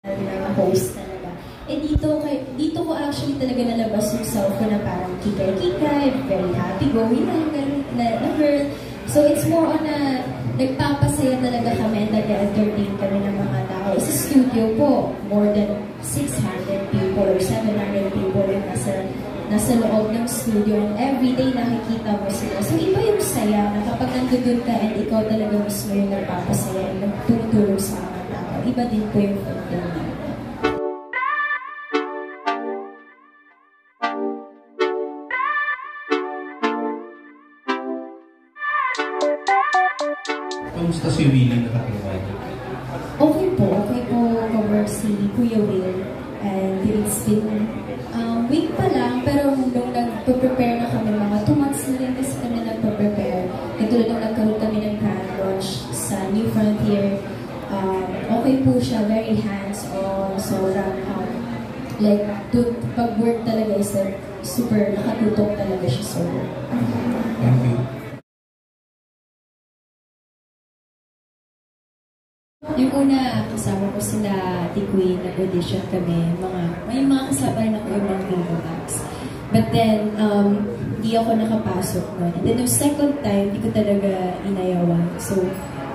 na post talaga. Eh dito ko actually talaga nalabas yung self ko na parang kikay-kikay, very happy going na girl. So it's more on a nagpapasaya talaga kami, nag-entertain kami ng mga tao. Sa studio po, more than 600 people or 700 people yung nasa loob ng studio, and everyday nakikita mo sila. So iba yung saya na kapag nandun ka and ikaw talaga mismo yung nagpapasaya and nagtutulong sa mga tao. Iba din po yung fulfillment. Kamusta si Willie nakaprovide? Okay po cover si Kuya Will. And it's been week pa lang, pero nung nagpo-prepare na kami, mga 2 months na rin kasi kami nagpo-prepare. Katulad nung nagkaroon kami ng grand launch sa New Frontier, okay po siya, very hands-on, sobrang like, pag-work talaga is super nakatutok talaga siya, so. Thank you. Yung una, kasama ko sila, T-Queen, nag-audition kami, may mga kasama rin ako yung mga Vivo Max. But then, hindi ako nakapasok nun. And then, yung second time, hindi ko talaga inayawan. So,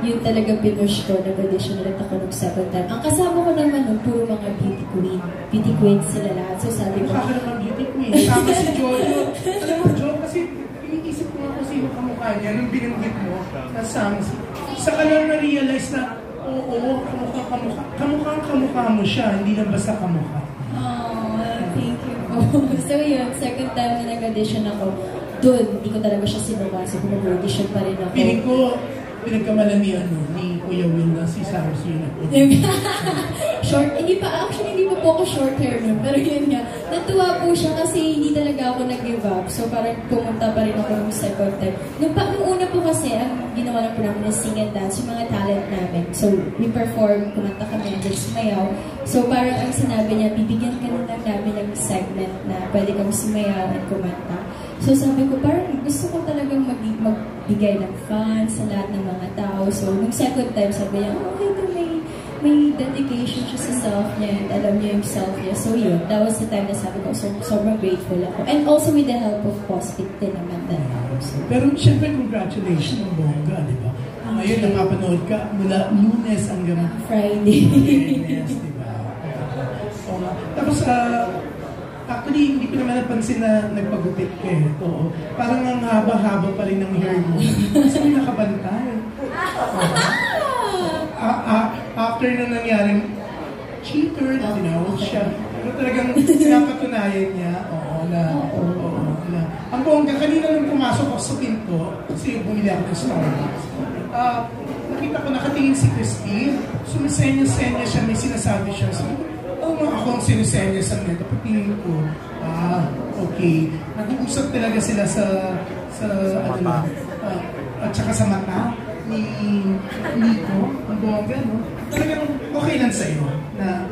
yun talaga pinush ko, nag-audition ulit ako ng second time. Ang kasama ko naman nun, puro mga beauty queen. Beauty queen sila lahat. So, sabi ko, mukha ka naman beauty queen. Sama si Jojo. Alam mo, Jo, kasi iniisip ko nga kung sino kamukha niya nung binanggit mo na Samsi. Saka lang na-realize na oo, kamukha mo siya, hindi lang basta kamukha. Oh, thank you. So yun, second time na nag-audition ako, doon, hindi ko talaga siya sinuwa. So mag-audition pa rin ako. Piling ko, pinagkamalan ni Kuya Will na si Samsi yun ako. Short, hindi pa po ako short hair nun. Pero yun nga, natuwa po siya kasi hindi talaga ako nag-give up. So parang pumunta pa rin ako ng second time. Nung una po kasi, ang ginawa lang po namin is sing and dance, yung mga talent namin. So we perform, kumanta kami, and then sumayaw. So parang ang sinabi niya, bibigyan ka na lang namin ng segment na pwede kang sumayaw at kumanta. So sabi ko, parang gusto ko talagang magbigay ng fun sa lahat ng mga tao. So nung second time, sabi niya, okay, may dedication siya sa self niya and alam niya yung self niya. So yun, that was the time na sabi ko, sobrang grateful ako. And also with the help of Positive din naman na. So, pero syempre, congratulations ng bongga, di ba? Ngayon, napapanood ka mula Lunes hanggang Friday. Yes, di ba? Tapos, actually, hindi ko naman napansin na nagpagupit ka eh. Oo. Parang ang haba-haba pa rin ng hair mo. Kasi may nakabantay. After na nangyaring cheater, tinawag siya. Pero talagang pinapatunayan niya, na ang bongga, kanina nung pumasok ako sa pinto, kasi bumili ako ng Starbucks, nakita ko nakatingin si Christine, sumisenya-senya siya, may sinasabi siya. So, ako ang sinisenya sa nito. Pagtingin ko, okay. Nag-uusap talaga sila sa at saka sa mata ni Nico, ang bongga, no? Talagang okay lang sa'yo na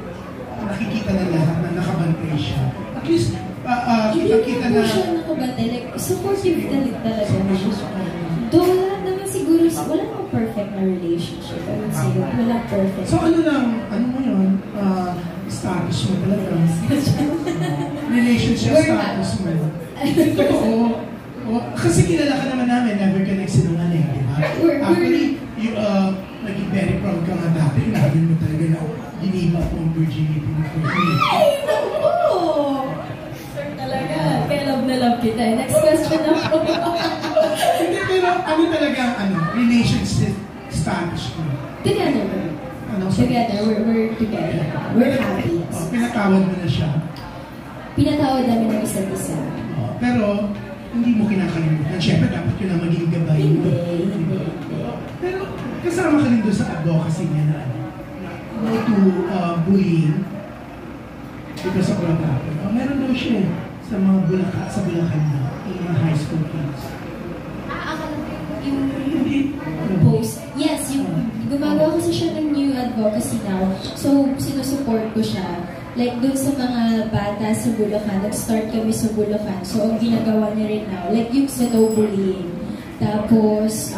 nakikita na lahat na nakabantay siya. At least, kita na... Hindi siya nakabantay. Like, supportive talaga na siya. Doon lahat naman siguro, wala namang perfect na relationship. Wala perfect. So ano mo yun? Status mo talaga. Relationship status mo. Totoo. Kasi kilala ka naman namin, never ka nagsinungaling, di ba? Actually, naging very proud ka nga dati. Nabi mo talaga na diniba po ang virginity mo. Ay, naku! Sir talaga. Kaya love na love kita. Next question na po. Hindi, pero ano talaga ang relationship status mo? Together. Together. We're together. We're happy. Pinatawad mo na siya? Pinatawad namin ng isa't isa. Pero, hindi mo kinakalimutan. Siyempre, dapat yun ang maging gabay mo. Hindi. Pero, kasama ka rin doon sa advocacy niya na no to bullying. Dito sa Coronado. Meron daw siya sa mga Bulacan na, yung mga high school kids. Akala ko yung post. Yes, gumagawa kasi siya ng new advocacy now. So, sinusupport ko siya. Like, dun sa mga bata sa Bulacan, nag-start kami sa Bulacan. So, ang ginagawa niya rin now, like yung sa no bullying. Tapos,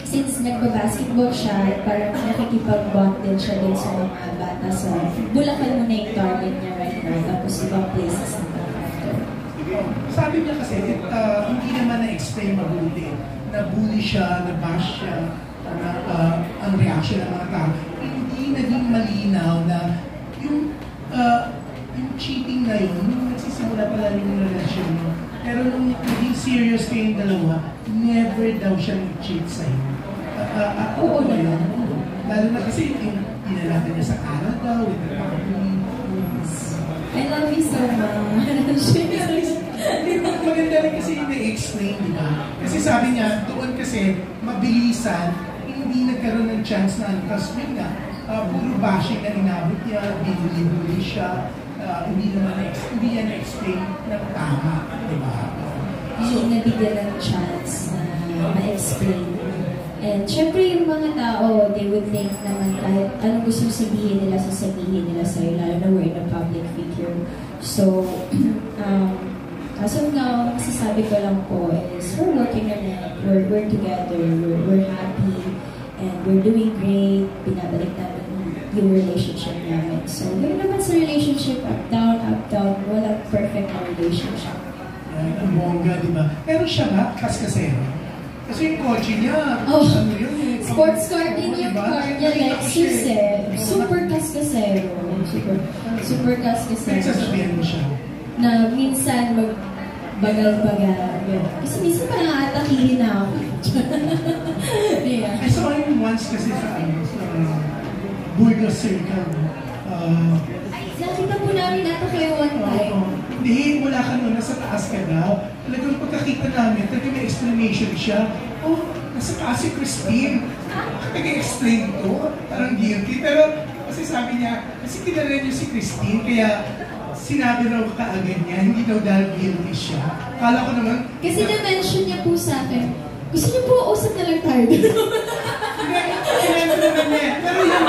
since nagba-basketball siya, parang nakikipag-bond din siya dun sa mga bata nasa Bulacan muna yung target niya right now, tapos ibang places na after. Sabi niya kasi, hindi naman na-explain mabuti. Na-bully siya, na-bash siya, na ang reaction ng mga tao. Hindi naging malinaw na yung cheating na yun, nung nagsisimula pala yung relasyon mo. Pero nung naging serious kayong dalawa, never daw siya nag-cheat sa'yo. Oo naman. Lalo na kasi yung pinalatan niya sa Canada, with the family. I love you so much. Maganda rin kasi yung na-explain, di ba? Kasi sabi niya, doon kasi mabilisan, hindi nagkaroon ng chance na tapos yun nga, puro bashing na inabot niya, binuli siya, hindi niya na-explain na tama, di ba? Hindi nabigyan ng chance na ma-explain. And syempre yung mga tao, they would think naman kahit anong gusto sabihin nila, sasabihin nila sa'yo, lalo na we're in a public figure. So, as of now, masasabi ko lang po is we're working on it, we're together, we're happy, and we're doing great, binabalik namin yung relationship namin. So, yun naman sa relationship, up, down, walang perfect na relationship. Ang bongga, di ba? Pero siya nga, kaskasero. Kasi yung kotse niya, ano yun? Sports car din yung car niya, Lexus eh. Super kaskasero. Super kaskasero. Nagsasabihan mo siya. Na minsan magbagal-bagal. Kasi minsan parang atakihin na ako. Yeah. I saw him once kasi sa Burgos Circle. Nakita po namin nato kayo one time. Hindi, wala ka nun, nasa taas ka daw. Talagang pagkakita namin, talagang may explanation siya. Oh, nasa taas si Christine. Nag-explain ko, parang guilty. Pero kasi sabi niya, kasi kilala niyo si Christine, kaya sinabi raw kaagad niya, hindi daw dahil guilty siya. Kala ko naman... Kasi na-mention niya po sa akin, gusto niyo po, usap na lang tayo. Hindi, sinabi naman niya. Pero yun,